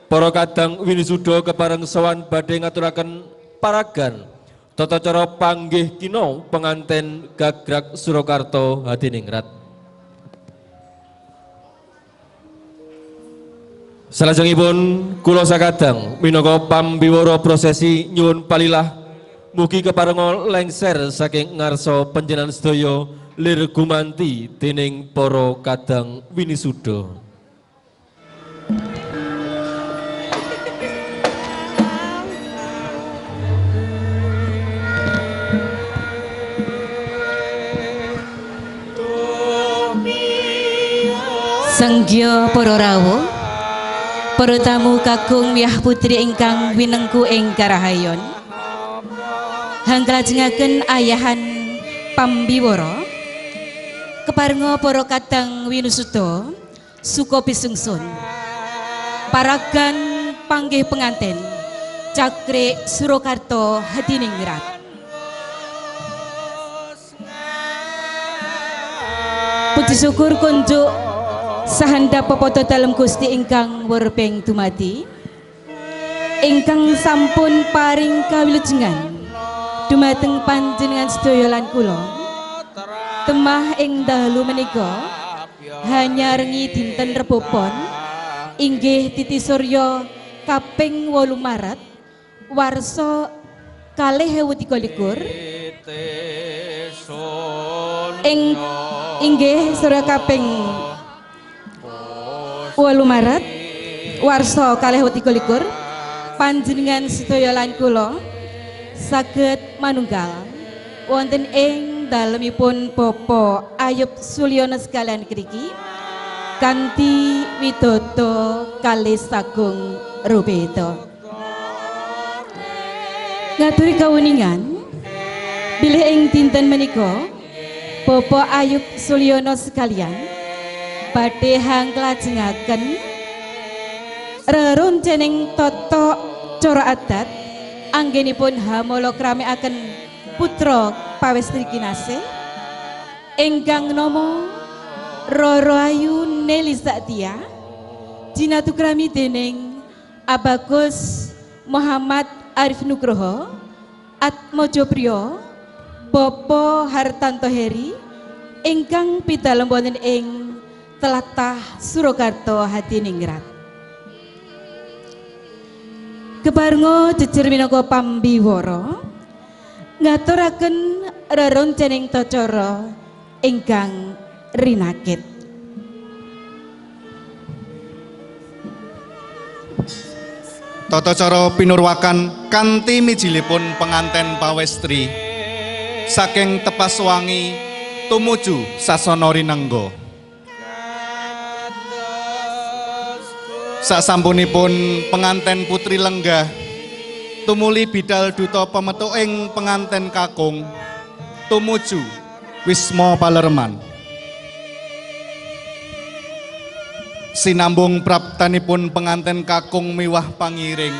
Para kadang winisuda kepareng sowan badhe ngaturaken paragan tata cara panggih kina penganten gagrag Surakarta Hadiningrat. Salajengipun kula sakadang minangka pambiwara prosesi nyuwun palilah mugi keparenga lengser saking ngarsa panjenengan sedaya lir gumanti dening para kadang winisuda. Sanggya para rawuh, para tamu kakung miyah putri ingkang winengku ing karahayon, hangklajengaken ayahan pambiwara keparenga para kadang winusada suka pisungsun paragan panggih penganten Cakrik Surakarta Hadiningrat. Puji syukur kunjuk sahandap pepoto dalem Gusti ingkang werbeng dumadi ingkang sampun paring kawilujengan dumateng panjenengan sedaya lan kula temah ing dalu menika hanyarengi dinten Rebo Pon inggih Titi Surya kaping 8 Maret warsa 2023 inggih Surya kaping 8 Maret warsa 2023 panjenengan sedaya lan kula saged manunggal wonten ing dalemipun Bapak Ayub Sulyono sekalian kriki kanthi widodo kalih sagung rubeda. Ngaturi kawuningan bilih ing dinten menika Bapak Ayub Sulyono sekalian badhe hangklajengaken reroncening tata cara adat anggenipun hamala kramekaken putra pawestri kinasih ingkang nama Roro Ayu Neli Saktia jinatukrami dening Abagus Muhammad Arif Nugroho Atmojopriyo Bapak Hartanto Heri ingkang pidalem wonten ing Tlatah Surakarta Hadiningrat. Keparenga jejer minangka pambiwara ngaturaken reroncening tacara ingkang rinakit. Tata cara pinurwakan kanthi mijilipun penganten pawestri saking tepas wangi tumuju sasana rinengga. Sasampunipun penganten putri lenggah tumuli bidal duta pemetuking penganten kakung tumuju Wisma Palerman. Sinambung praptanipun penganten kakung miwah pangiring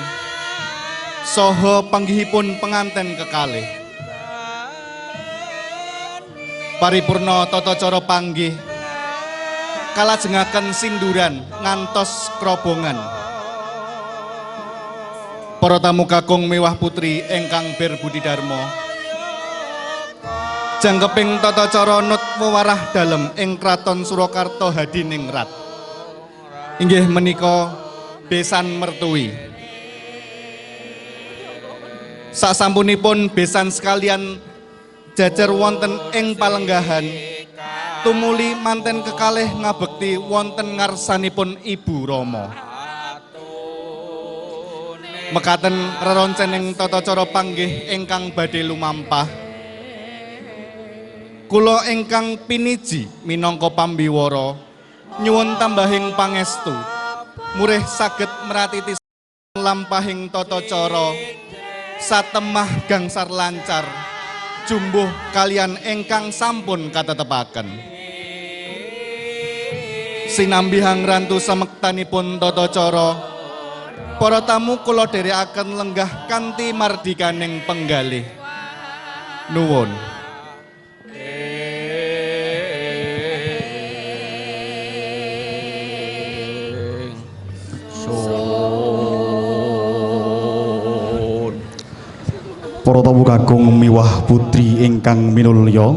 saha panggihipun penganten kekalih. Paripurna tata cara panggih kalajengaken sinduran ngantos krobongan. Para tamu kakung miwah putri ingkang berbudi dharma jangkeping tata cara nut wewarah dalem ing Kraton Surakarta Hadiningrat inggih menika besan mertui. Sasampunipun besan sekalian jajar wonten ing palenggahan tumuli manten kekalih ngabekti wonten ngarsanipun Ibu Rama. Mekaten reroncening tata cara panggih ingkang badhe lumampah. Kula ingkang piniji minangka pambiwara nyuwun tambahing pangestu murih saged meratiti lampahing tata cara satemah gangsar lancar jumbuh kalian ingkang sampun katetepaken. Sinambi hangrantu samektanipun tata cara para tamu kula dherekaken lenggah kanthi mardikaning penggalih. Nuwun. So Para tamu kakung miwah putri ingkang minulya,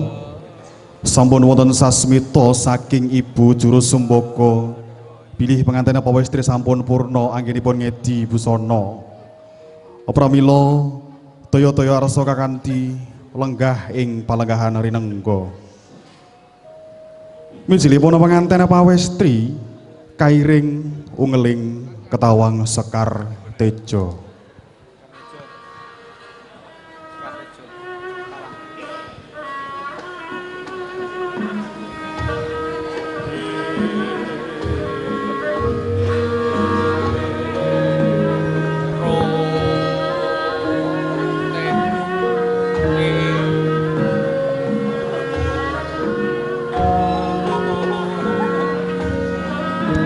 sampun wonten sasmita saking Ibu Juru Sumbaka bilih pengantin pawestri sampun purna anggenipun ngedi busana. Pramila toya-toya arsa kakanthi lenggah ing palenggahan rinengga. Mijilipun pengantin pawestri kairing ungeling ketawang Sekar Tejo.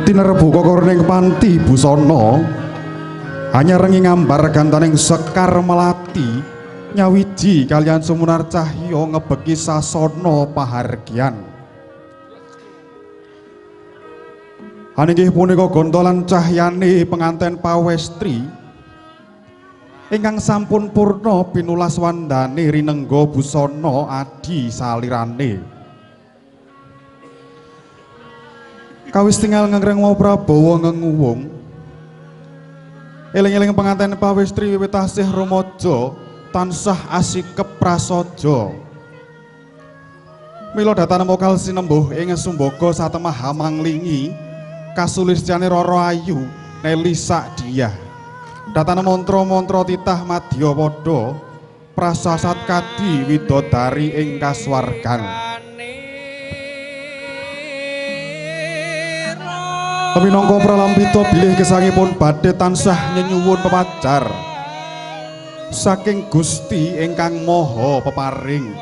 Tinerebu kokorning panti busana anyarengi ngambar gantaning Sekar Melati nyawiji kalian sumunar cahya ngebeki sasana pahargyan. Aninggih punika gontolan cahyane penganten pawestri ingkang sampun purna pinulas wandane rinengga busana adi salirane. Kawis tinggal ngengreng mau Prabowo ngenguwung eling-eling pengantin pawestri wiwit tasih rumaja tansah asikep prasaja. Mila datan mokal sinembuh ing Sumbaka satemah manglingi kasulistyane Rara Ayu Neli Sakdiah. Datan mantra-mantra titah madya padha prasasat kadi widodari ing kasuwargan. Minangka pralampita bilih gesangipun badhe tansah nyenyuwun pepajar saking Gusti ingkang Maha Peparing.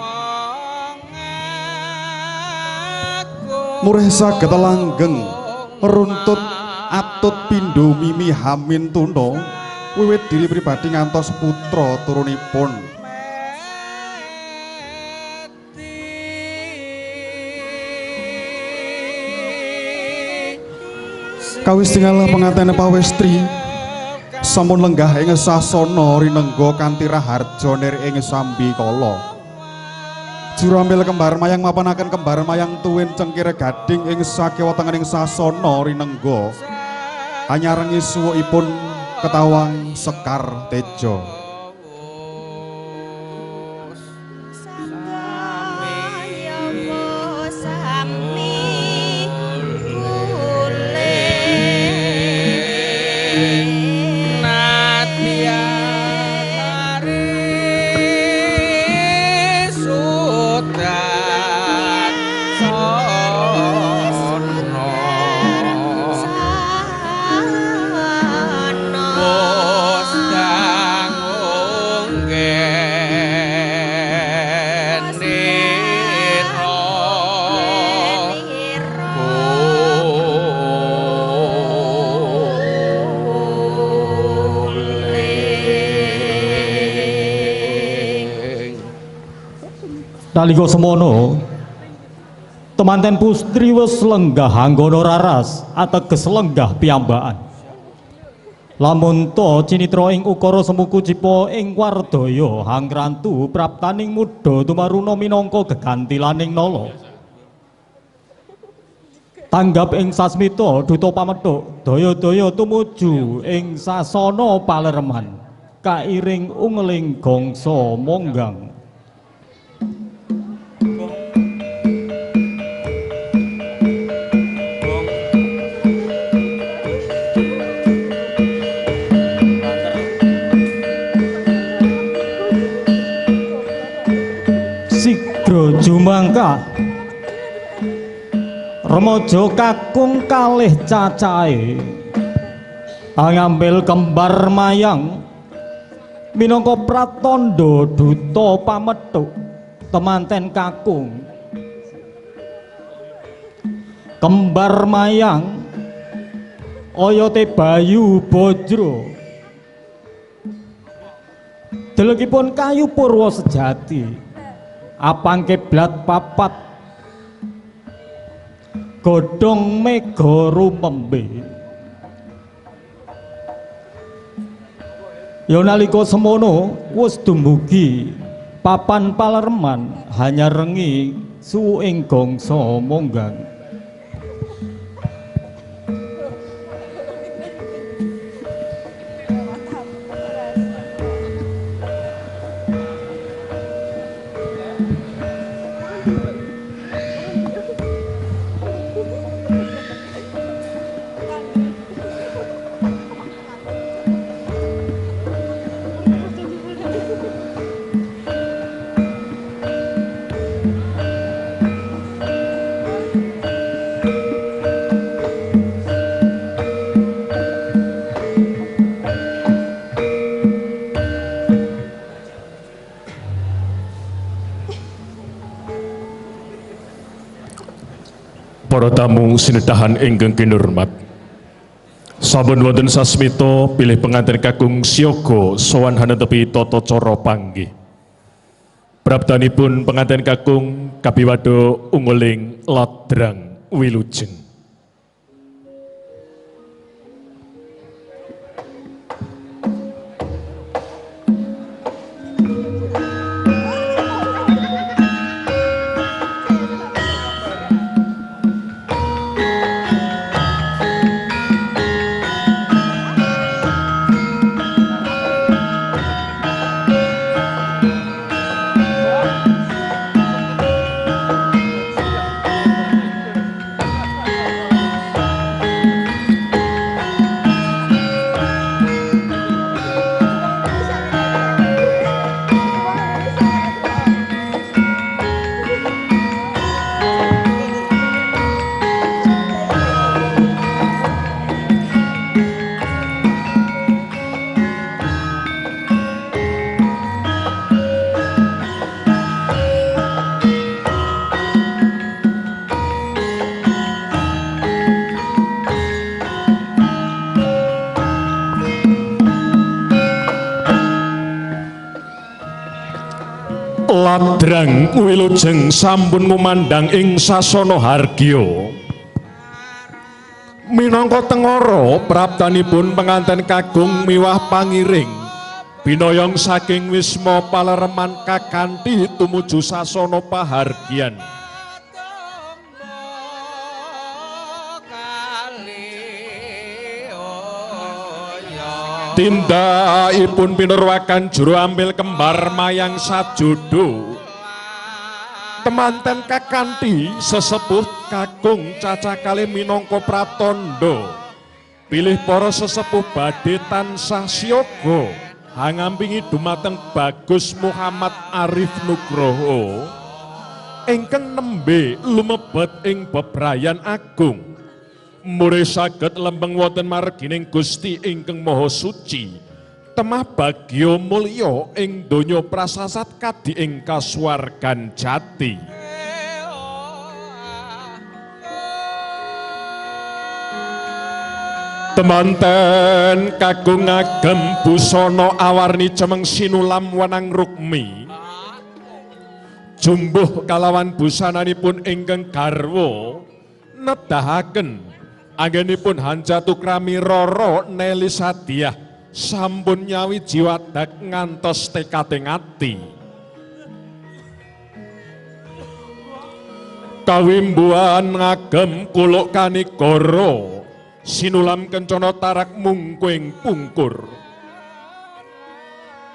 Murih saged langgeng runtut atut pindho mimi hamin tuna wiwit diri pribadi ngantos putra turunipun. Kawis tinggal pengantin pawestri sampun lenggah ing sasana rinengga kanthi raharja nir ing sambi kala. Jurambil kembar mayang mapanaken kembar mayang tuwin cengkir gading ing sakiwa tengening sasana rinengga anyarengi suwukipun ketawang Sekar Tejo. Nalika semono temanten pustri wis lenggah anggana raras ateges lenggah piyambakan. Lamun to cinitra ing ukara semuku cipa ing wardaya hangrantu praptaning muda tumaruna minangka gegantilaning nala. Tanggap ing sasmita duta pamethuk daya-daya tumuju ing sasana palereman kairing ungeling gongso monggang. Jumangka remaja kakung kalih cacahe ngambil kembar mayang minangka pratandha duta pamethuk temanten kakung. Kembar mayang oyote Bayu Bajra delegipun kayu purwa sejati apang kiblat papat godhong mega rumembe Ya nalika semono wis dumugi papan palereman hanya rengi suwing gangsa monggang. Para tamu sinedahan ingkang kinurmat, sampun wonten sasmita pilih pengantin kakung siyaga sowan hanetepi tata cara panggih. Praptanipun pengantin kakung kabiwado unguling ladrang wilujeng. Ladrang wilujeng sampun ngumandhang ing sasana hargya. Minangka tengara praptanipun penganten kakung miwah pangiring binayang saking wisma palereman kakanthi tumuju sasana pahargyan. Tindakipun pinurwakan juru ambil kembar mayang sajodo. Temanten kakanthi sesepuh kakung cacakale minangka pratandha pilih para sesepuh badhe tansah siyaga hangampingi dumateng Bagus Muhammad Arif Nugroho ingkang nembe lumebet ing bebrayan agung. Murih saged lembeng wonten margining Gusti ingkang Maha Suci, temah bagya mulya ing donya prasasat kadi ing kasuwargan jati. Temanten kakung ngagem busana awarni cemeng sinulam wanang rukmi. Jumbuh kalawan busananipun ingkang garwa nedahaken anggenipun Hanjatu Krami Rara Neli Sadiah sampun nyawi jiwadak ngantos tekating ati. Kawimbuhan ngagem kuluk kanigara sinulam kencana tarak mungkuing pungkur.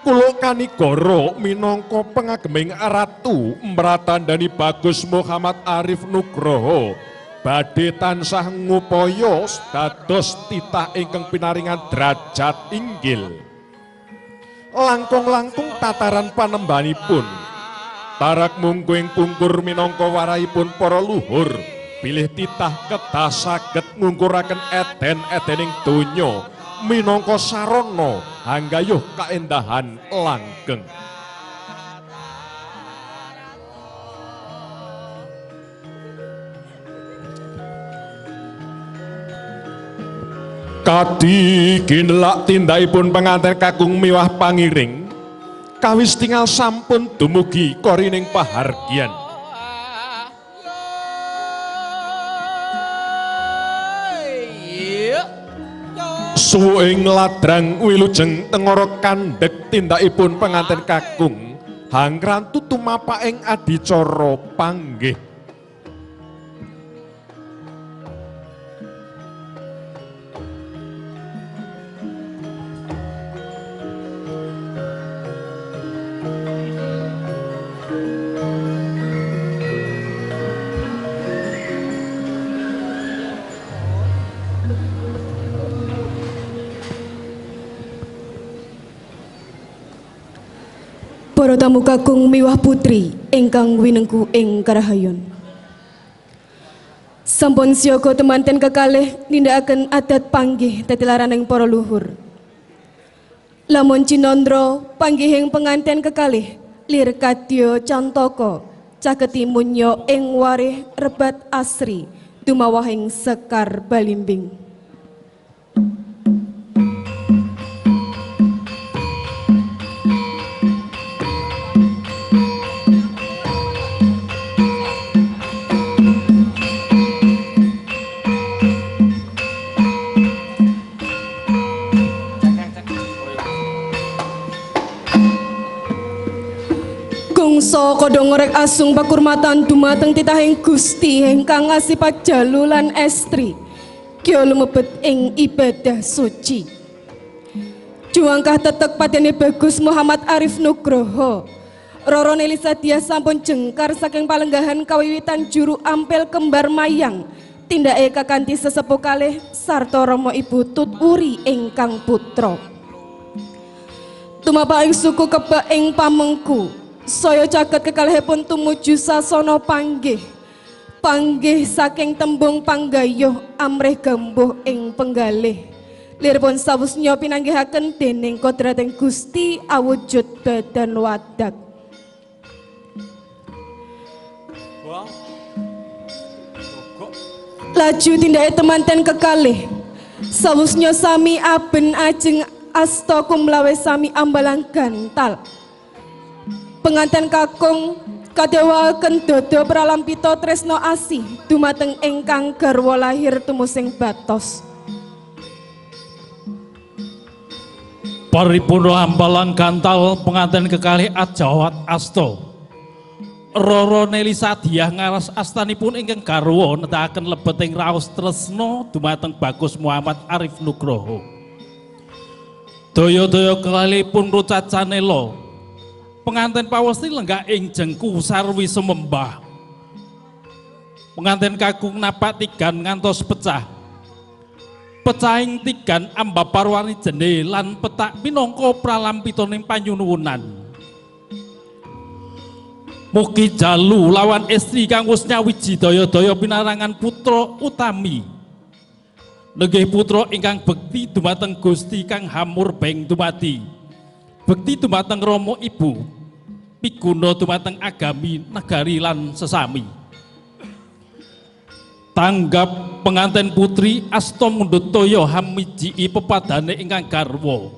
Kuluk kanigara minangka pengageming ratu mratandani Bagus Muhammad Arif Nugroho badhe tansah ngupaya dados titah ingkang pinaringan derajat inggil. Langkung-langkung tataran panembanipun tarak mungkuing pungkur minangka warahipun para luhur pilih titah kedah saged ngungkuraken eden-edening donya minangka sarana hanggayuh kaendahan langgeng. Kadi ginlak tindakipun penganten kakung miwah pangiring kawis tinggal sampun dumugi korining pahargyan. suwing ladrang wilujeng tengara kandhek tindakipun penganten kakung hangrantu tumapaking adicara panggih. Para tamu kakung miwah putri ingkang winengku ing karahayon. Sampun siyaga temanten kekalih nindakaken adat panggih tetelaraning para luhur. Lamun cinandra panggihing penganten kekalih lir kadya cantaka caketi munyo ing warih rebat asri dumawahing Sekar Balimbing. Gungsa kodho ngorek asung pakurmatan dumateng titahing Gusti ingkang asipat jalu lan estri kya lumebet ing ibadah suci. Juangkah tetek patene Bagus Muhammad Arif Nugroho Roro Nelisa Diah sampun jengkar saking palenggahan kawiwitan juru ampel kembar mayang tindake kakanthi sesepuh kalih sarta Rama Ibu Tut Uri ingkang putra. Tumapaking suku Kebak ing Pamengku saya caket kekalihipun tumuju sasana panggih. Panggih saking tembung panggayuh amrih gambuh ing penggalih. Liripun sawusnya pinanggihaken dening kodrating Gusti awujud badan wadak. Laju tindake temanten kekalih. Sawusnya sami aben ajeng asta kumlawe sami ambalang gantal. Penganten kakung kadhawuhaken dodo pralampita tresna asih dumateng ingkang garwa lahir tumusing batos. Paripurna ambalang gantal penganten kekalih ajawat asta. Roro Nelisa Diah ngaras astanipun ingkang garwa netakaken lebeting raos tresna dumateng Bagus Muhammad Arif Nugroho. Daya-daya kekalihipun rucat canela. Penganten pawesti lenggah ing jengku sarwi sumembah. Penganten kakung napak tigan ngantos pecah. Pecahing tigan ambapar warni jene lan petak minangka pralampitaning panyuwunan. Mugi jalu lawan estri kang wis nyawiji daya-daya pinarangan putra utami. Nenggih putra ingkang bekti dumateng Gusti kang hamur beng dumati. Bekti dumateng Rama Ibu. Piguna dumateng agami negari lan sesami. Tanggap penganten putri asta mundhut toya hamiji pepadane ingkang garwa.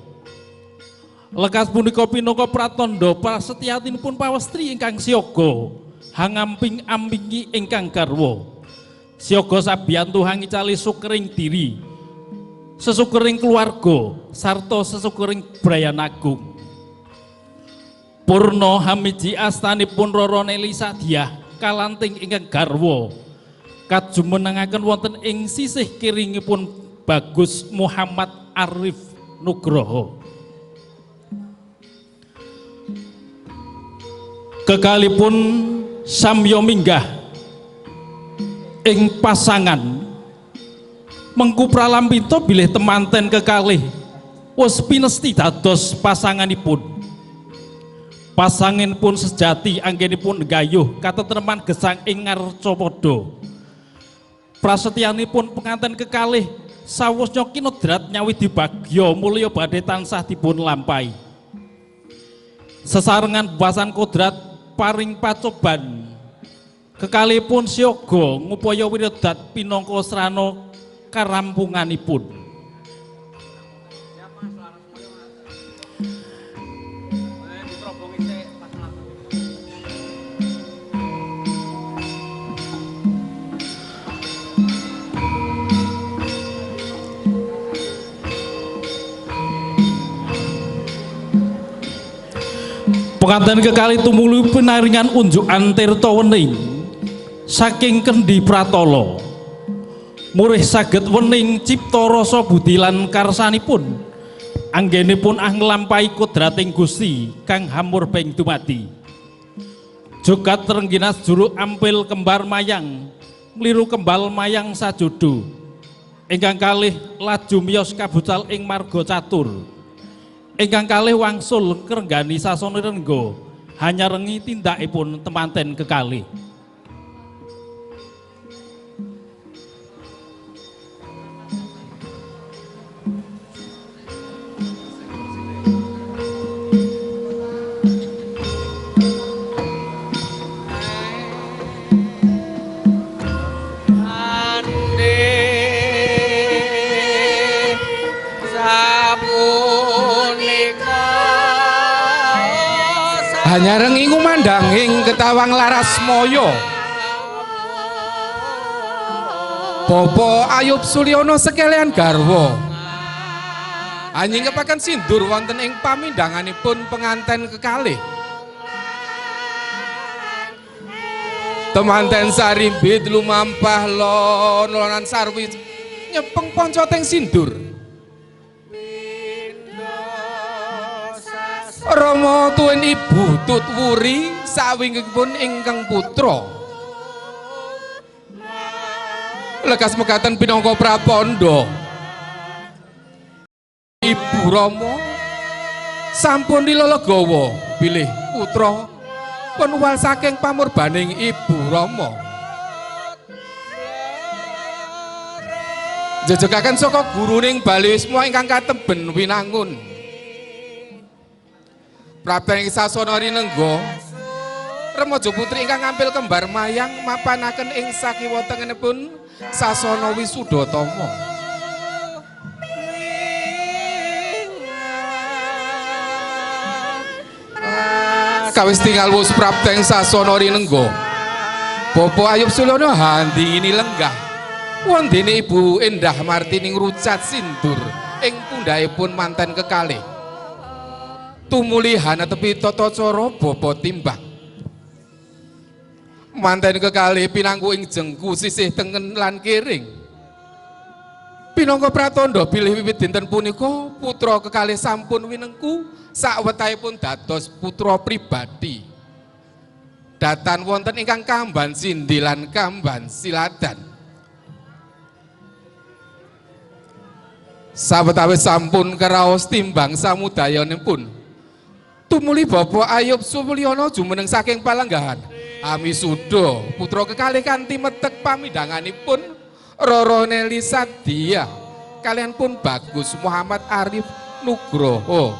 Lekas punika pinaka pratandha prasetyatinipun pawestri ingkang siyaga hangamping-ampingi ingkang garwa. Siyaga sabiyantu hangicali sukering diri, sesukering keluarga sarta sesukering brayan agung. Purna hamiji astanipun Roro Nelisa Diah kalanting ingkang garwa kajumenengaken wonten ing sisih kiringipun Bagus Muhammad Arif Nugroho. Kekalipun samya minggah ing pasangan mengku pralampita bilih temanten kekalih wis pinesti dados pasanganipun. Pasanganipun sejati anggenipun gayuh katentreman gesang ing ngarcapada. Prasetyanipun penganten kekalih sawusnya kinodrat nyawi dibagya mulya badhe tansah dipun lampahi. Sesarengan basan kodrat paring pacoban kekalihipun siyaga ngupaya wiridat pinangka srana karampunganipun. penganten kekalih tumuli pinaringan unjukan tirta wening saking Kendi Pratala murih saged wening cipta rasa budi lan karsanipun anggenipun nglampahi kodrating Gusti kang hamur beng dumati jogat rengginas juru ampil kembar mayang mliru kembal mayang sajodo ingkang kalih laju miyos kabucal ing marga catur ingkang kalih wangsul krenggani sasana rengga hanya rengi tindakipun temanten kekalih. Hanya rengi ngumandanging ketawang laras moyo Bobo Ayub Sulyono sekalian garwa anjing kepakan sindur wonten ing pamindanganipun penganten kekalih temanten sarimbit lumampah lononan sarwi nyepeng poncoteng sindur Rama tuwin ibu tutwuri sawingipun ingkang putra lekas mekaten pinangka prapandha Ibu Rama sampun dilelegawa bilih putra penuwal saking pamurbaning Ibu Rama jejegaken saka guruning Bali Wisma ingkang katemben winangun Prapteng sasana rinengga remaja putri ingkang ngampil kembar mayang mapanaken ing sakiwa tengenipun sasana Wisudatama kawis tingal wus prapteng sasana rinengga Bobo Ayub Sulyono handingini lenggah wondene Ibu Endah Martini ngrucat sindur ing pundhakipun manten kekalih tumuli hana tepi tata cara bapa timbang manten kekalih pinangku ing jengku sisih tengen lan kiring pinangka pratandha bilih wiwit dinten punika putra kekalih sampun winengku sawetahipun dados putra pribadi datan wonten ingkang kamban sindi lan kamban siladan sawetawis sampun karaos timbang samudayanipun tumuli Bapak Ayub Sulyono jumeneng saking palenggahan Amisuda putra kekalih kanthi metek pamidanganipun Roro Neli Sadia kalian pun Bagus Muhammad Arif Nugroho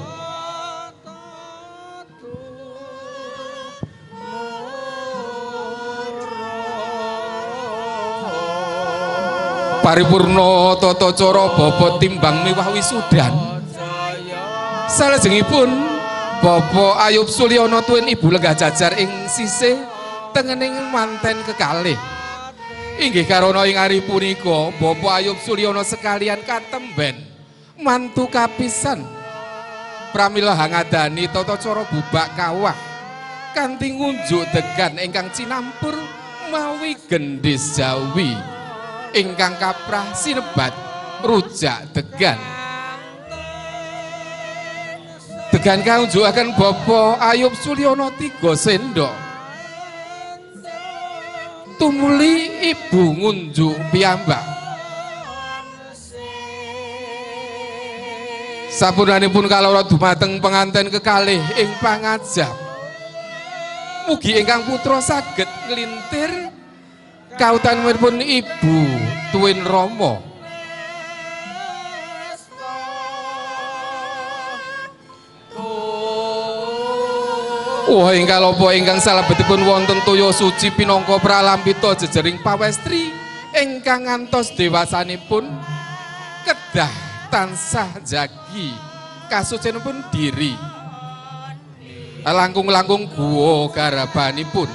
paripurna tata cara bapa timbang miwah wisudan salajengipun Bapak Ayub Sulyono tuwin Ibu lenggah jajar ing sisih tengening manten kekalih inggih karana ing ari punika Bapak Ayub Sulyono sekalian katemben mantu kapisan pramila hangadani tata cara bubak kawah kanthi ngunjuk degan ingkang cinampur mawi gendhis Jawi ingkang kaprah sinebat rujak degan degan kaunjukaken Bapak Ayub Sulyono 3 sendok tumuli Ibu ngunjuk piyambak sapunanipun kaloro dumateng penganten kekalih ing pangajap mugi ingkang putra saged nglintir kautanipun Ibu tuwin Rama wah ingkang lopo ingkang salebetipun wonten toya suci pinangka pralambita jejering pawestri ingkang ngantos dewasanipun kedah tansah jagi kasucinipun diri langkung-langkung guwa garabanipun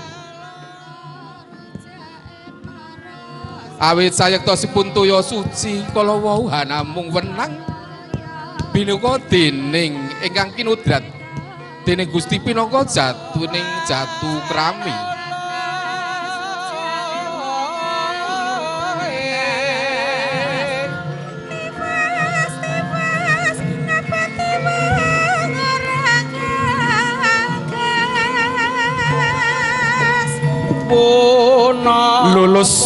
awit sayektosipun toya suci kala wau namung wenang binuka dening ingkang kinudrat dening Gusti pinangka jatuning jatu krami. Lulus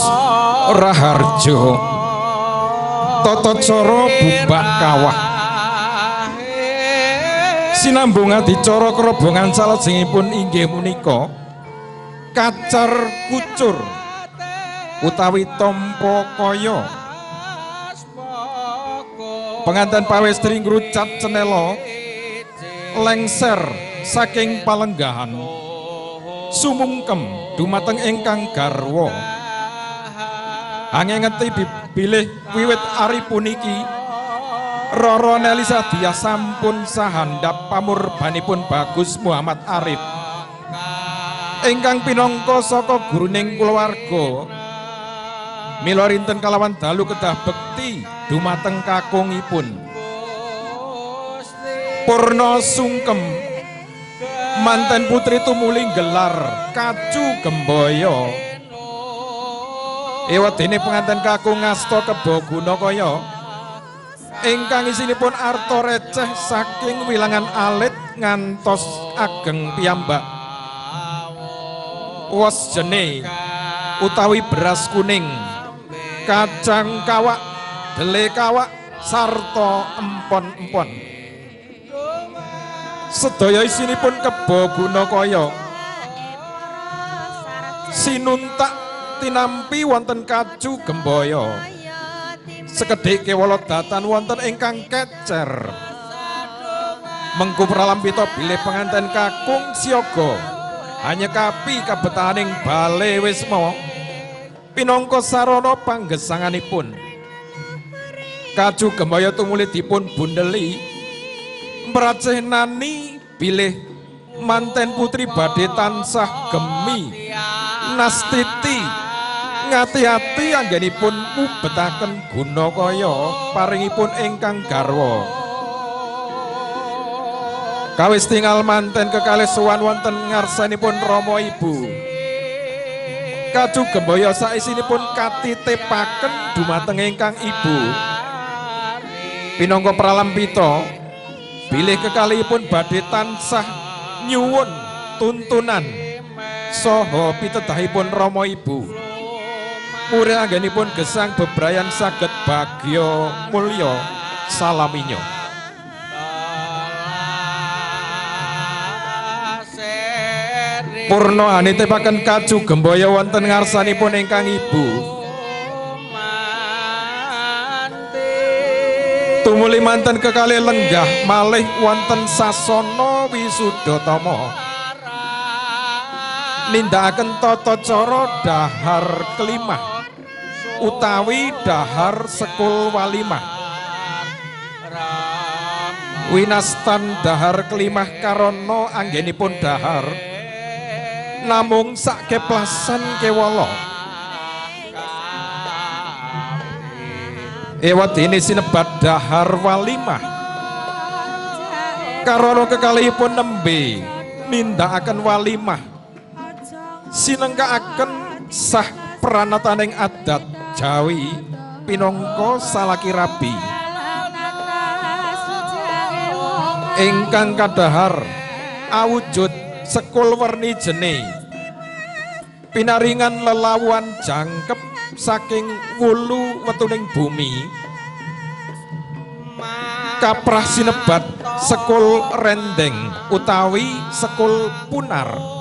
Raharjo tata cara bubak kawah sinambung adicara kerobongan salajengipun inggih punika kacar kucur utawi tampa kaya penganten pawestri ngrucat cenela lengser saking palenggahan sumungkem dumateng ingkang garwa angengeti bilih wiwit ari puniki Roro Nelisa Dia sampun sahandap pamurbanipun Bagus Muhammad Arif ingkang pinangka saka guruning kulawarga mila rinten kalawan dalu kedah bekti dumateng kakungipun Purna sungkem manten putri tumuli gelar Kacu Gemboyo ewadene penganten kakung ngasta Kebo Gunakaya ingkang isinipun arta receh saking wilangan alit ngantos ageng piyambak wos jene utawi beras kuning kacang kawak dele kawak sarta empon-empon sedaya isinipun Kebo Gunakaya sinuntak tinampi wonten Kacu Gemboyo sekedhik kewala datan wonten ingkang kecer mengku pralambita bilih penganten kakung siaga hanya kapi kabetaning bale wisma pinangka sarana panggesanganipun Kacu Gemboyo tumuli dipun bundeli mracenani bilih manten putri badhe tansah gemi nastiti ngati-ati anggenipun mubetaken Gunakaya paringipun ingkang garwa kawis tinggal manten kekalih sowan wonten ngarsanipun Rama Ibu Kacu Gemboyo saisinipun katitepaken dumateng ingkang Ibu pinangka pralambita bilih kekalihipun badhe tansah nyuwun tuntunan saha pitedahipun Rama Ibu murid anggenipun gesang bebrayan saged bagya mulya salaminya purna anitepaken Kacu Gemboyo wonten ngarsanipun ingkang Ibu tumuli manten kekalih lenggah malih wonten sasana wisudhatama nindakaken tata cara dahar kelimah utawi dahar sekul walimah winastan dahar kelimah karana anggenipun dahar namung sak keplasan kewala ewadene sinebat dahar walimah karana kekalihipun nembe nindakaken walimah sinengkaaken sah pranataning adat Jawi pinangka salaki rabi ingkang kadahar awujud sekul werni jene pinaringan lelawan jangkep saking wulu wetuning bumi kaprah sinebat sekul rendeng utawi sekul punar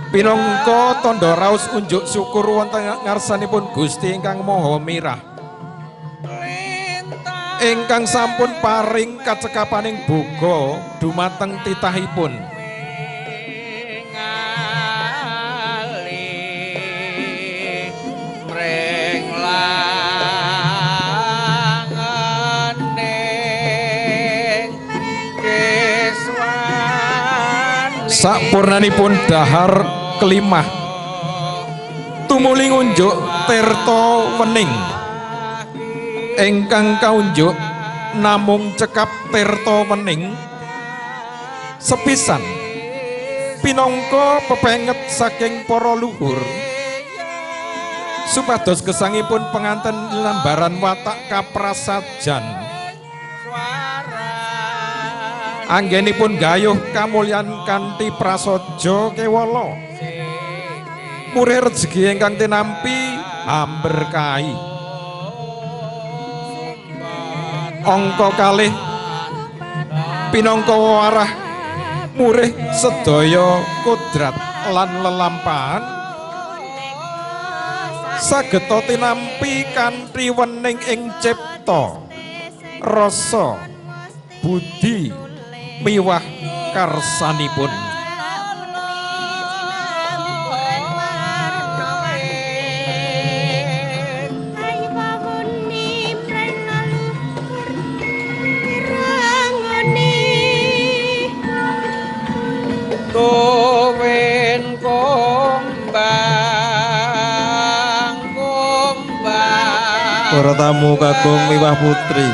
pinangka tandha raos unjuk syukur wonten ngarsanipun Gusti ingkang Maha Mirah ingkang sampun paring kacekapaning boga dumateng titahipun sapurnanipun dahar kelimah tumuli ngunjuk tirta wening ingkang kaunjuk namung cekap tirta wening sepisan pinangka pepenget saking para luhur supados gesangipun penganten lambaran watak kaprasajan anggenipun gayuh kamulyan kanthi prasaja kewala murih rejeki ingkang tinampi amberkahi angka kalih pinangka warah murih sedaya kodrat lan lelampahan sageta tinampi kanthi wening ing cipta rasa budi miwah karsanipun. Tuwin kumbang para tamu kakung miwah putri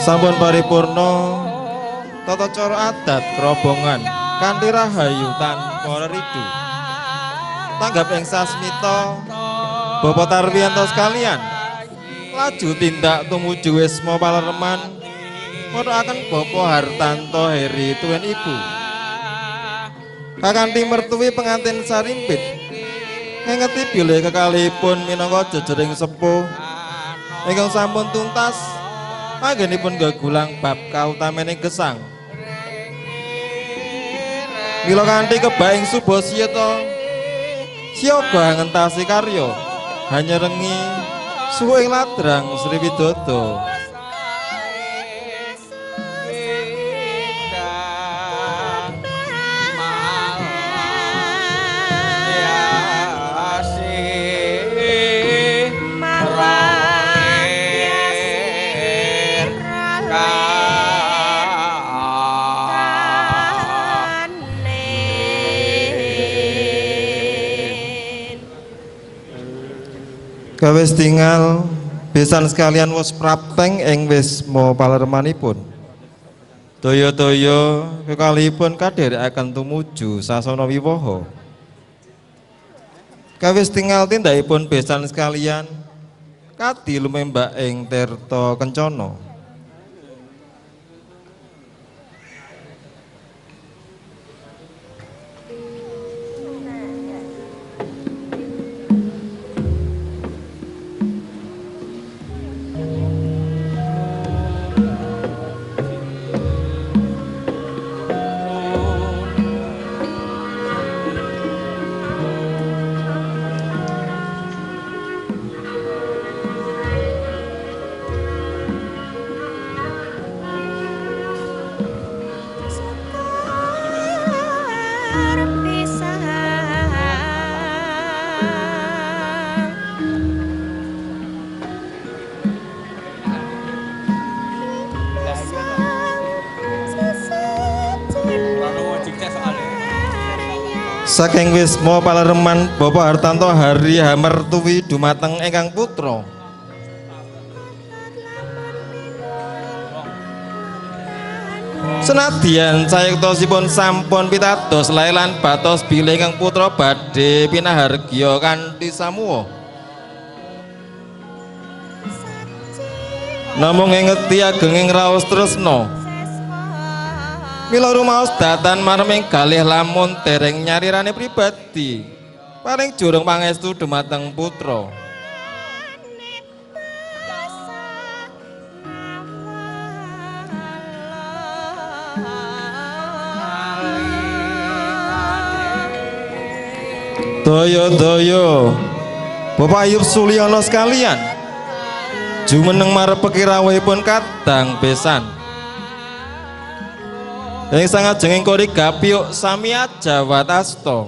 sampun paripurna tata cara adat kerobongan kanthi rahayu tanpa ridu tanggap ing sasmita Bapak Tarwiyanto sekalian laju tindak tumuju Wisma Palereman matur Bapak Hartanto Heri tuwin ibu kakanthi mertuwi pengantin sarimpit ngengeti bilih kekalihipun minangka jejering sepuh ingkang sampun tuntas anggenipun gegulang bab kautamaning gesang mila kanthi kebaing subasiyata siyaga ngentasi karya hanya rengi suhu ing ladrang Sri Widodo kawis tinggal besan sekalian wis prapteng ing Wisma Paleremanipun daya-daya kekalihipun kadherekaken tumuju sasana wiwaha kawis tinggal tindakipun besan sekalian kadi lumembak ing tirta kencana saking Wisma Palereman Bapak Hartanto Hari Hamertuwi dumateng ingkang putra senadyan sayektosipun sampun pitados lailan batos bilih ingkang putra badhe pinahargya kanthi samuwa namung ngingeti agenging raos tresna mila rumaos datan marming kalih lamun dereng nyarirane pribadi paring jurung pangestu dumateng putra daya-daya Bapak Ayub Sulyono sekalian jumeneng marep pekirawuhipun kadang besan yang sangat jenging kori gapiuk sami aja watasto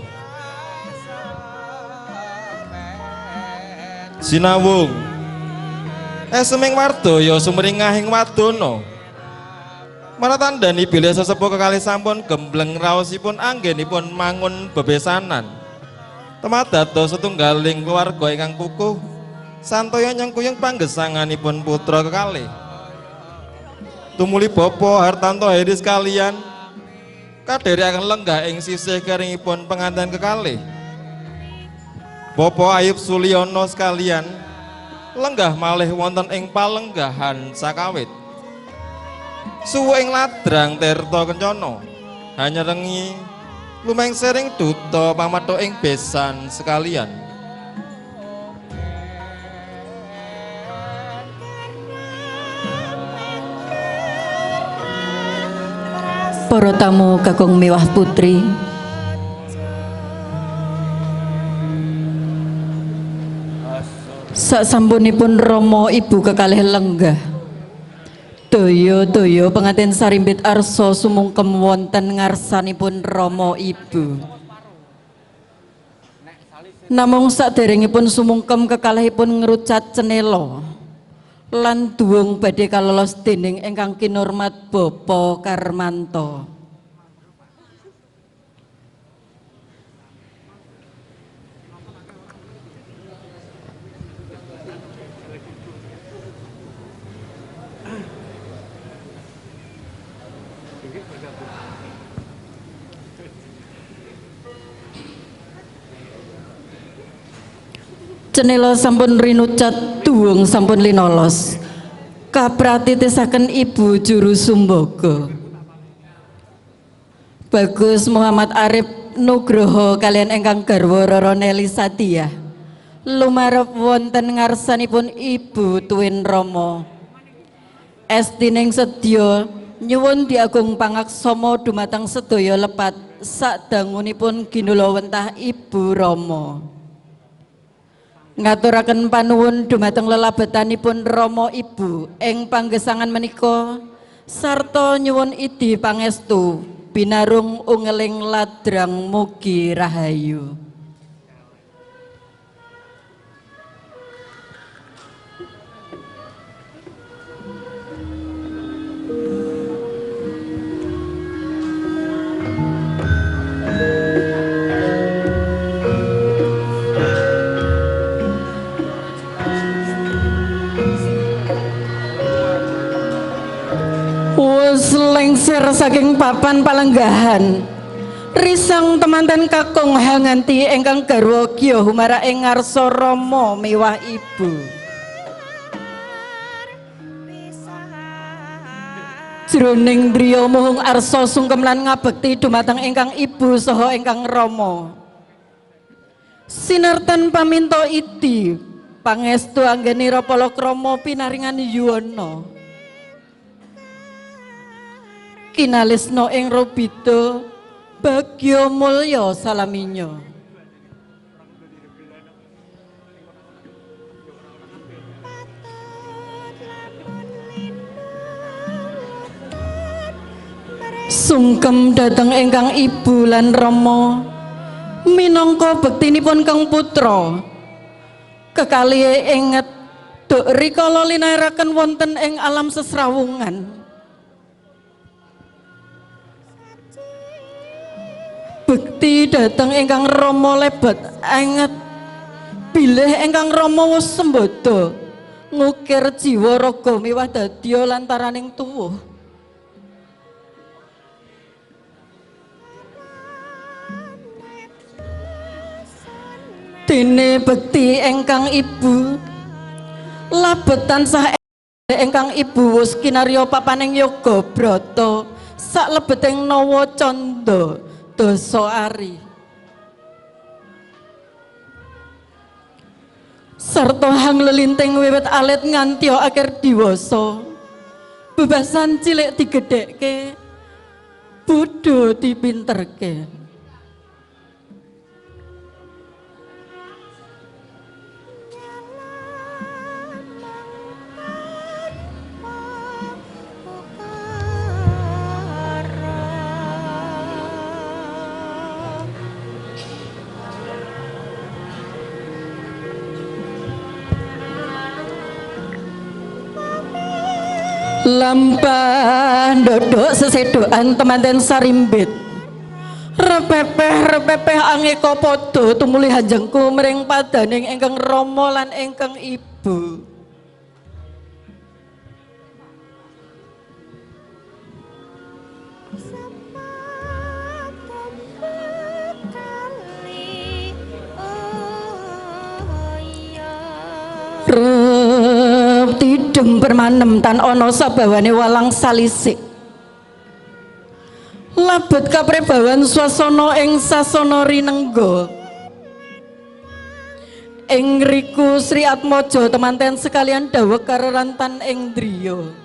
sinawung seming wardoyo sumringahing wadono maratandani bilih sesepuh kekalih sampun gembleng raosipun anggenipun mangun bebesanan temadados setunggaling keluarga ingkang kukuh santoya nyengkuyung panggesanganipun putra kekalih tumuli Bapak Hartanto Heri sekalian kadherekaken lenggah ing sisih keringipun pengantin kekalih. Bapak Ayub Suliono sekalian, lenggah malih wonten ing palenggahan sakawit. Suwing ladrang tirta kencana, hanyerengi lumengsering duta pamatha ing besan sekalian. Para tamu kakung miwah putri, sasampunipun Rama Ibu kekalih lenggah daya pengantin sarimbit arsa sumungkem wonten ngarsanipun Rama Ibu. Namung saderengipun sumungkem kekalihipun ngrucat cenela lan duwung badhe kalolos dening ingkang kinurmat Bapa Karmanto. Cenela sampun rinucat duwung sampun linolos kapratitisaken Ibu Juru Sumbaga Bagus Muhammad Arif Nugroho kalian ingkang garwa Roro Neli Sadia lumarep wonten ngarsanipun Ibu Tuwin Rama estining sedya nyuwun diagung pangaksama dumateng sedaya lepat sadangunipun ginula wentah Ibu Rama. Ngaturaken panuwun dumateng lelabetanipun Rama Ibu ing panggesangan menika sarta nyuwun idi pangestu binarung ungeling ladrang mugi rahayu. Lengser saking papan palenggahan risang temanten kakung hanganti ingkang garwa Gya Humara ing ngarsa Rama miwah Ibu. Jroning driya muhung arsa sungkem lan ngabekti dumateng ingkang Ibu saha ingkang Rama. Sinartan paminta idi pangestu anggenira palakrama pinaringan yuwana. Kinalisno ing Robito Bagya Mulya Salaminya. Sungkem dhateng ingkang Ibu lan Rama minangka bektinipun kang putra kekalih inget duk rikala linairaken wonten ing alam sesrawungan. Bekti dhateng ingkang Rama lebet anget bilih ingkang Rama wus sembada ngukir jiwa raga miwah dadya lantaraning tuwuh. Dene bekti ingkang Ibu labet tansah ingkang Ibu wus kinarya papaning yoga brata sak lebeting nawa canda dasa ari sarta hang lelinting wiwit alit nganti akhir diwasa bebasan cilik digedhekke bodho dipinterke. Lampah ndodok sesedokan temanten sarimbit repepeh angeka padha tumuli hanjengku mring padaning ingkang Rama lan ingkang Ibu. Rep tidem permanem tan ana sabawane walang salisik. Labet kaprebawan swasana ing sasana rinengga. Ing ngriku Sri Atmaja temanten sekalian dawuh karerantan ing driya.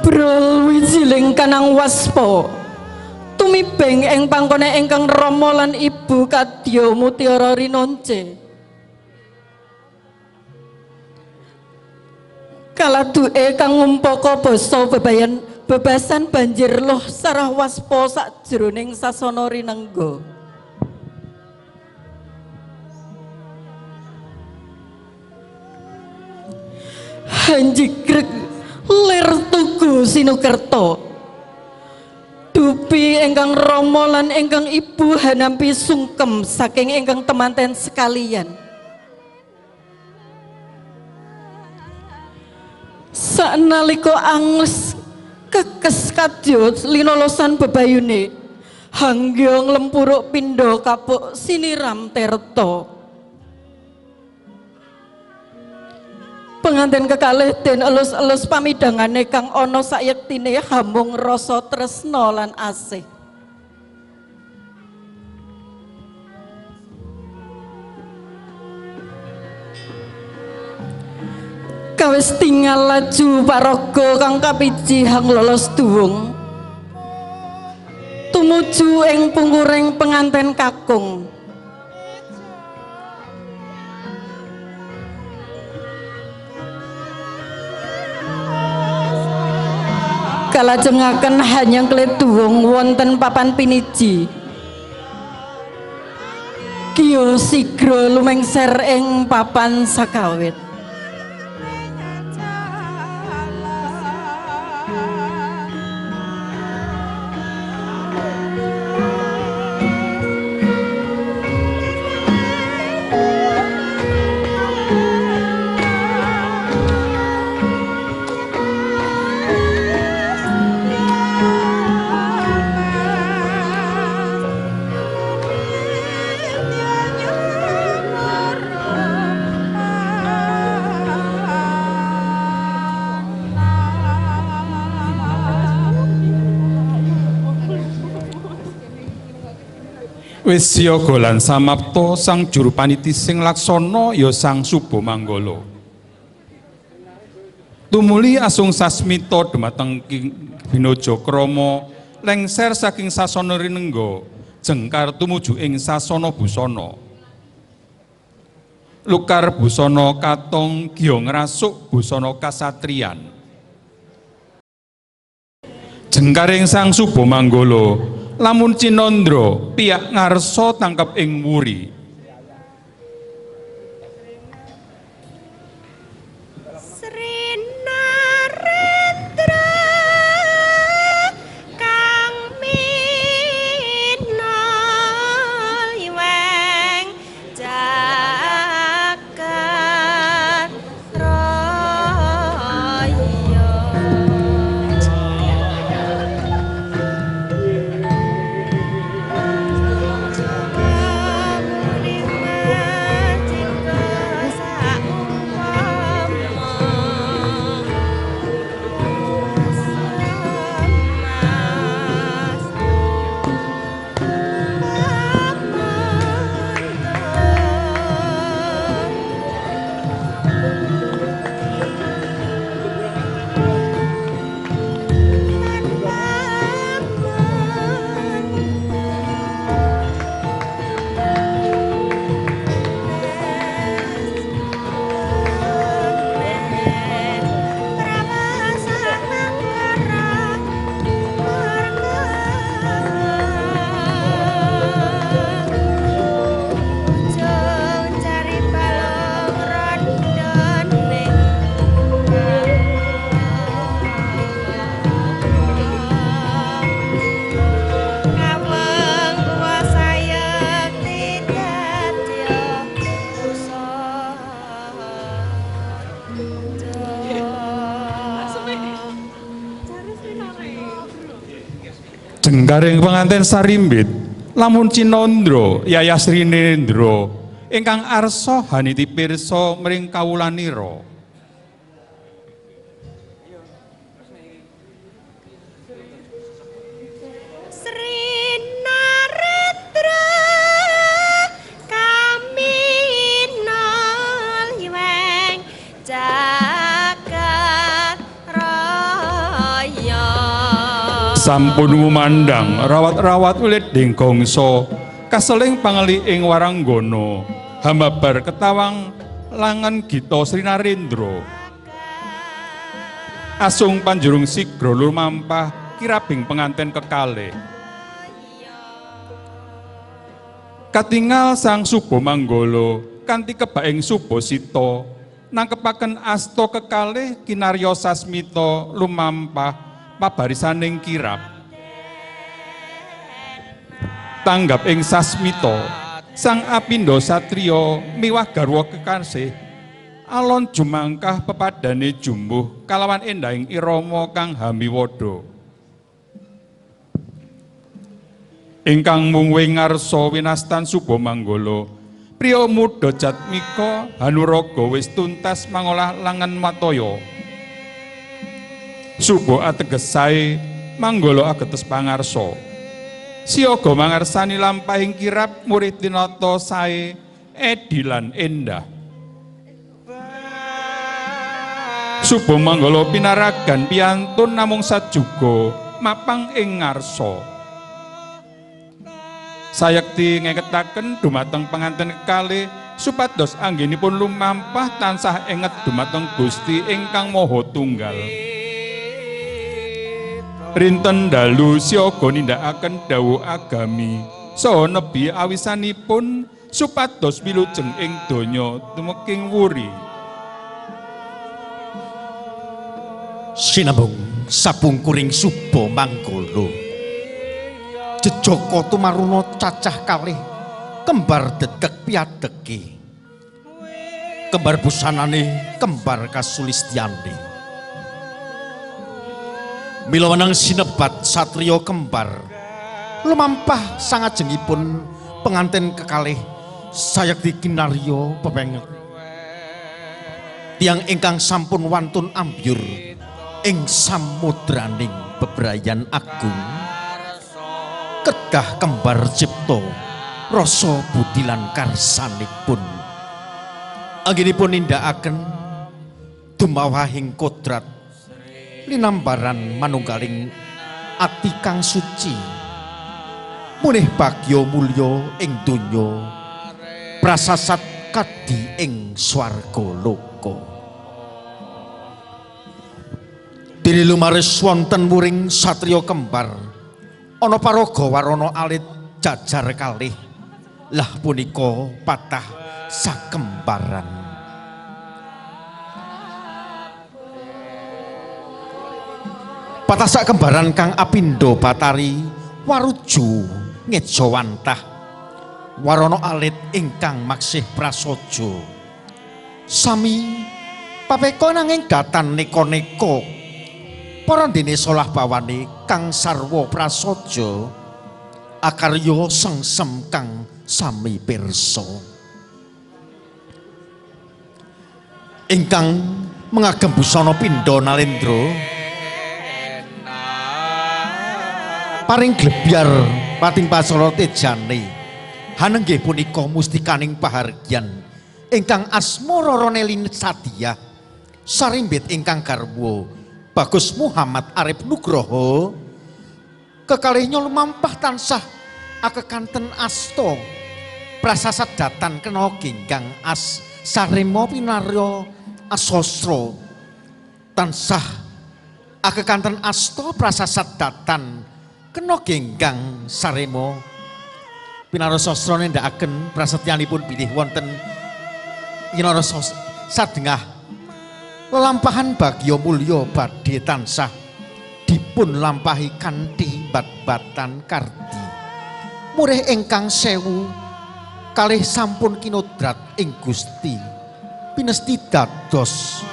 Brol wijiling kanang waspa tumibeng ing pangkone ingkang Rama lan Ibu kadya Mutiara Rinonce. Kaladuke kang ngumpaka basa bebasan banjir loh sarah waspa sakjroning sasana rinengga. Hanjigreg lir tugu sinukerta dupi ingkang Rama lan ingkang Ibu hanampi sungkem saking ingkang temanten sekalian. Sanalika angles kekes kadya linolosan bebayune hanggya nglempuruk pindha kapuk siniram terta. Pengantin kekalih den elus-elus pamidhangane kang ana sayektine hamung rasa tresna lan asih. Kawis tinggal laju paraga kang kapiji hang lolos duwung tumuju ing punguring penganten kakung. Kalajengaken hanyang kleduwung wonten papan piniji. Kiyo sigra lumengser ing papan sakawit. Wis siyaga lan samapta sang juru paniti sing laksana ya Sang Subamanggala. Tumuli asung sasmita dhumateng Binaja Krama lengser saking sasana rinengga jengkar tumuju ing sasana busana. Lukar busana katong giya ngrasuk busana kasatriyan. Jengkaring Sang Subamanggala lamun Cinandra piyak ngarsa tangkep ing wuri. Lajeng garing penganten sarimbit lamun Cinandra Yayas Rinendra ingkang arsa haniti pirsa mring kawulanira. Sampun ngumandang rawat-rawat ulit ding gongso kaseling pangeli ing waranggana hamabar ketawang langan Gita Sri Narendra asung panjurung sigra lumampah kirabing penganten kekalih katingal sang Suba Manggala kanthi kebaing Suba Sita nangkepaken asta kekalih kinarya sasmita lumampah pabarisaning kirab tanggap ing sasmita sang Apindo Satriya miwah garwa kekasih alon jumangkah pepadane jumbuh kalawan endahing irama kang hamiwada ingkang mungwing ngarsa winastan Suba Manggala priya muda Jatmika Hanuraga wis tuntas mangolah langan mataya Suba ateges sae Manggala agetes pangarsa siaga mangarsani lampahing kirab murid tinata sae edi lan endah Suba Manggala pinaragan piantun namung sajuga mapang ing ngarsa sayekti ngeketaken dumateng penganten kekalih supados anggenipun lumampah tansah enget dumateng Gusti ingkang Maha Tunggal rinten dalu siaga nindakaken dawuh agami saha nebi awisanipun supados wilujeng ing donya tumeking wuri sinambung sapungkuring Suba Manggala jejaka tumaruna cacah kalih kembar dedek piadeki kembar busanane kembar kasulistyane mila wenang sinebat satriya kembar lumampah sangajengipun penganten kekalih sayekti kinarya pepenget tiyang ingkang sampun wantun ambyur ing samudraning bebrayan agung kedah kembar cipta rasa budi lan karsanipun anggenipun nindakaken dumawahing kodrat linambaran manunggaling ati kang suci munih bagya mulya ing donya prasasat kadi ing swarga loka dene lumaris wonten muring satriya kembar ana paraga warana alit jajar kalih lah punika patah sakembaran patah sakembaran kang Apindo Batari waruju ngejawantah warana alit ingkang maksih prasaja sami papeka nanging datan neka-neka para dene solah bawane kang sarwa prasaja akarya sengsem kang sami pirsa ingkang mengagem busana Pindha Nalendra paring glebyar pating pasara tejane hanenggih punika mustikaning pahargyan ingkang asma Rara Nelin Sadia sarimbit ingkang garwa Bagus Muhammad Arif Nugroho kekalih lumampah tansah akekanten asta prasasat datan kena genggang as sarema pinarya asastra tansah akekanten asta prasasat datan kena genggang sarema pinarya sastra nindakaken prasetyanipun bilih wonten pinarya sadengah lelampahan bagya mulya badhe tansah dipun lampahi kanthi bat-batan kardi murih ingkang sewu kalih sampun kinodrat ing Gusti pinesti dados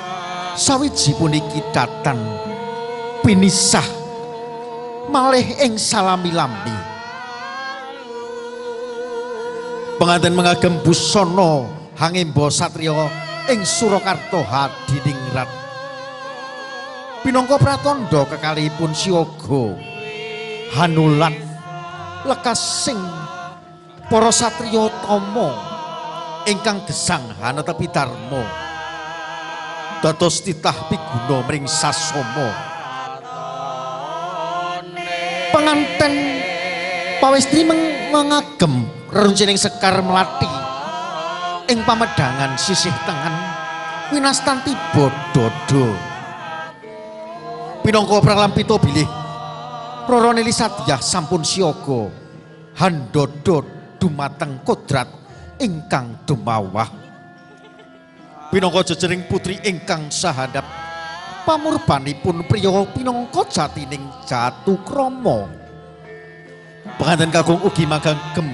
sawiji puniki datan pinisah malih ing salami-lambi. Pengantin mengagem busana hangimba satriya ing Surakarta Hadiningrat. Pinangka pratandha kekalihipun siaga hanulan lekas sing para satriya tama ingkang gesang hanetepi dharma dados titah piguna mring sasama. Penganten pawestri mengagem reruncining Sekar Melati ing pamedangan sisih tengen winastan tiba dodo. Pinangka pralampita bilih Rara Nili Sadyah sampun siaga handada dumateng kodrat ingkang dumawah. Pinangka jejering putri ingkang sahadap pamurbanipun priya pinangka jatining Jatukrama. Penganten kakung ugi magagem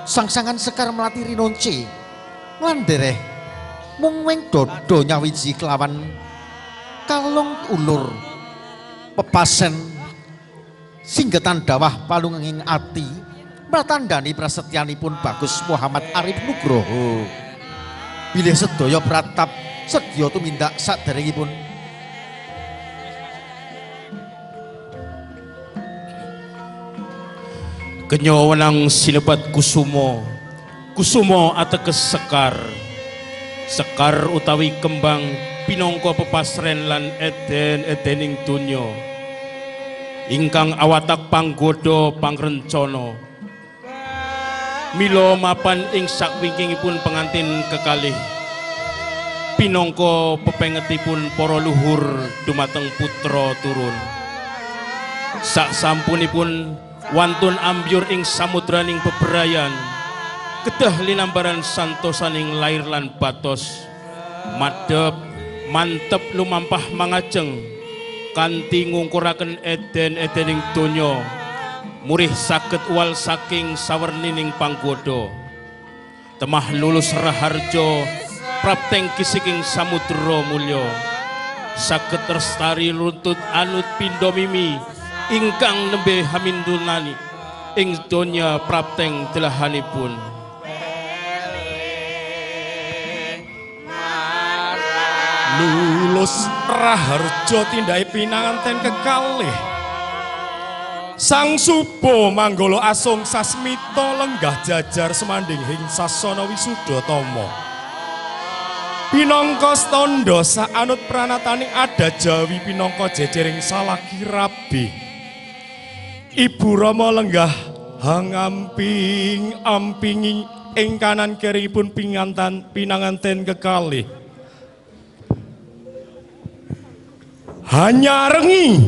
sangsangan Sekar Melati rinonce lan dereh mung wing dada nyawiji kelawan kalung ulur pepasen singgetan dawah palunging ati pratandani prasetyanipun Bagus Muhammad Arif Nugroho. Bilih sedaya pratap sedya tumindak saderengipun Kenya wenang sinebat kusumo, kusumo ateges sekar, sekar utawi kembang pinangka pepasren lan eden-edening donya ingkang awatak panggoda pangrencana. Mila mapan ing sakwingkingipun pengantin kekalih pinangka pepengetipun para luhur dumateng putra turun. Sak sampunipun wantun ambyur ing samudraning bebrayan kedah linambaran santosaning lair lan batos madhep mantep lumampah mangajeng kanthi ngungkuraken eden-edening donya murih saged uwal saking sawernining panggoda temah lulus raharja prapteng kisiking samudra mulya saged lestari runtut anut pindha mimi ingkang nembe hamindulani ing donya prapteng delahanipun. Lulus raharja tindhake pinanganten kekalih Sang Suba manggala asung sasmita lenggah jajar semanding ing sasana Wisudhatama. Pinangka standa saanut pranataning adat Jawi pinangka jejering salaki rabi. Ibu Rama lenggah hangamping ampingi ing kanan kiripun pinanganten kekalih. Hanya rengi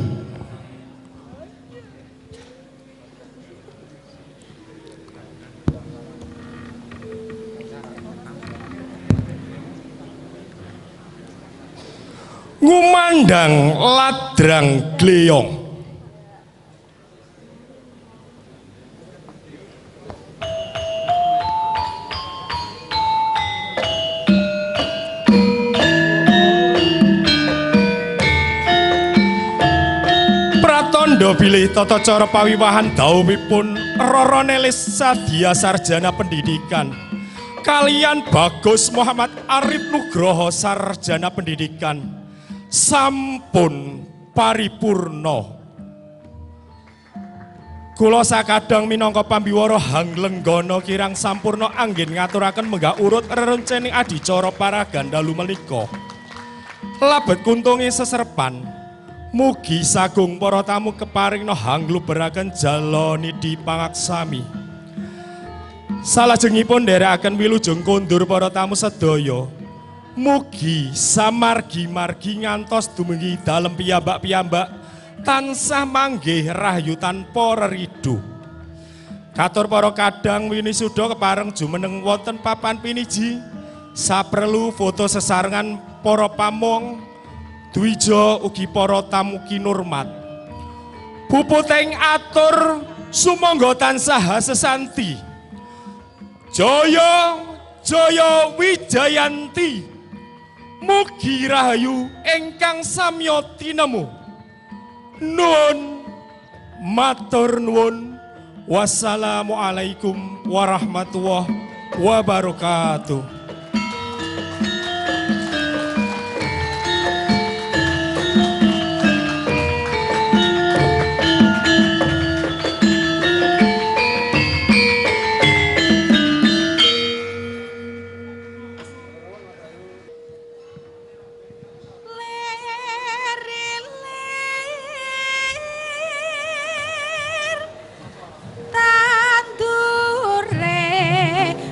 ngumandang ladrang gleyong. Pratandha bilih tata cara pawiwahan dawuhipun Rara Nili Sadyah sarjana pendidikan kalian Bagus Muhammad Arif Nugroho sarjana pendidikan sampun paripurna. Kula sakadang minangka pambiwara hanglenggana kirang sampurna anggen ngaturaken menggah urut rerencening adicara paragan dalu menika. Labet kuntungi seserpan mugi sagung para tamu keparingna hangluberaken jalani di pangaksami. Salajengipun nderekaken wilujeng kondur para tamu sedaya. Mugi samargi-margi ngantos dumugi dalem piyambak-piyambak tansah manggih rahayu tanpa reridu. Katur para kadang winisuda kepareng jumeneng wonten papan piniji saperlu foto sesarengan para pamong dwija ugi para tamu kinurmat. Puputing atur sumangga tansah sesanti. Jaya Jaya Wijayanti. Mugi rahayu ingkang samya tinemu. Nun Matur nuwun. Wassalamualaikum warahmatullahi wabarakatuh.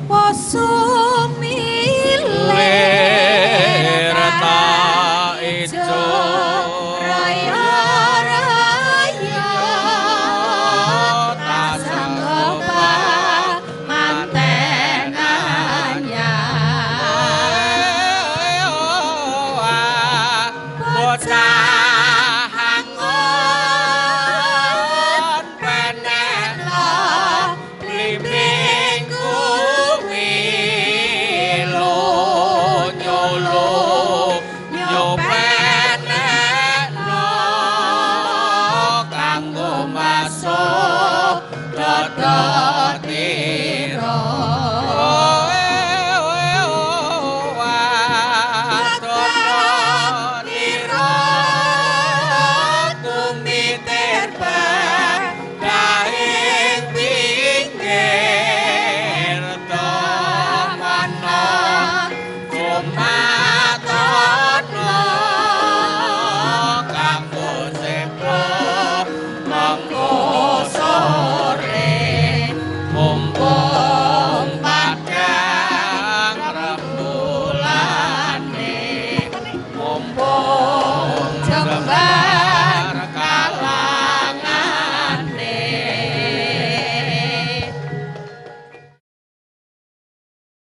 Masuk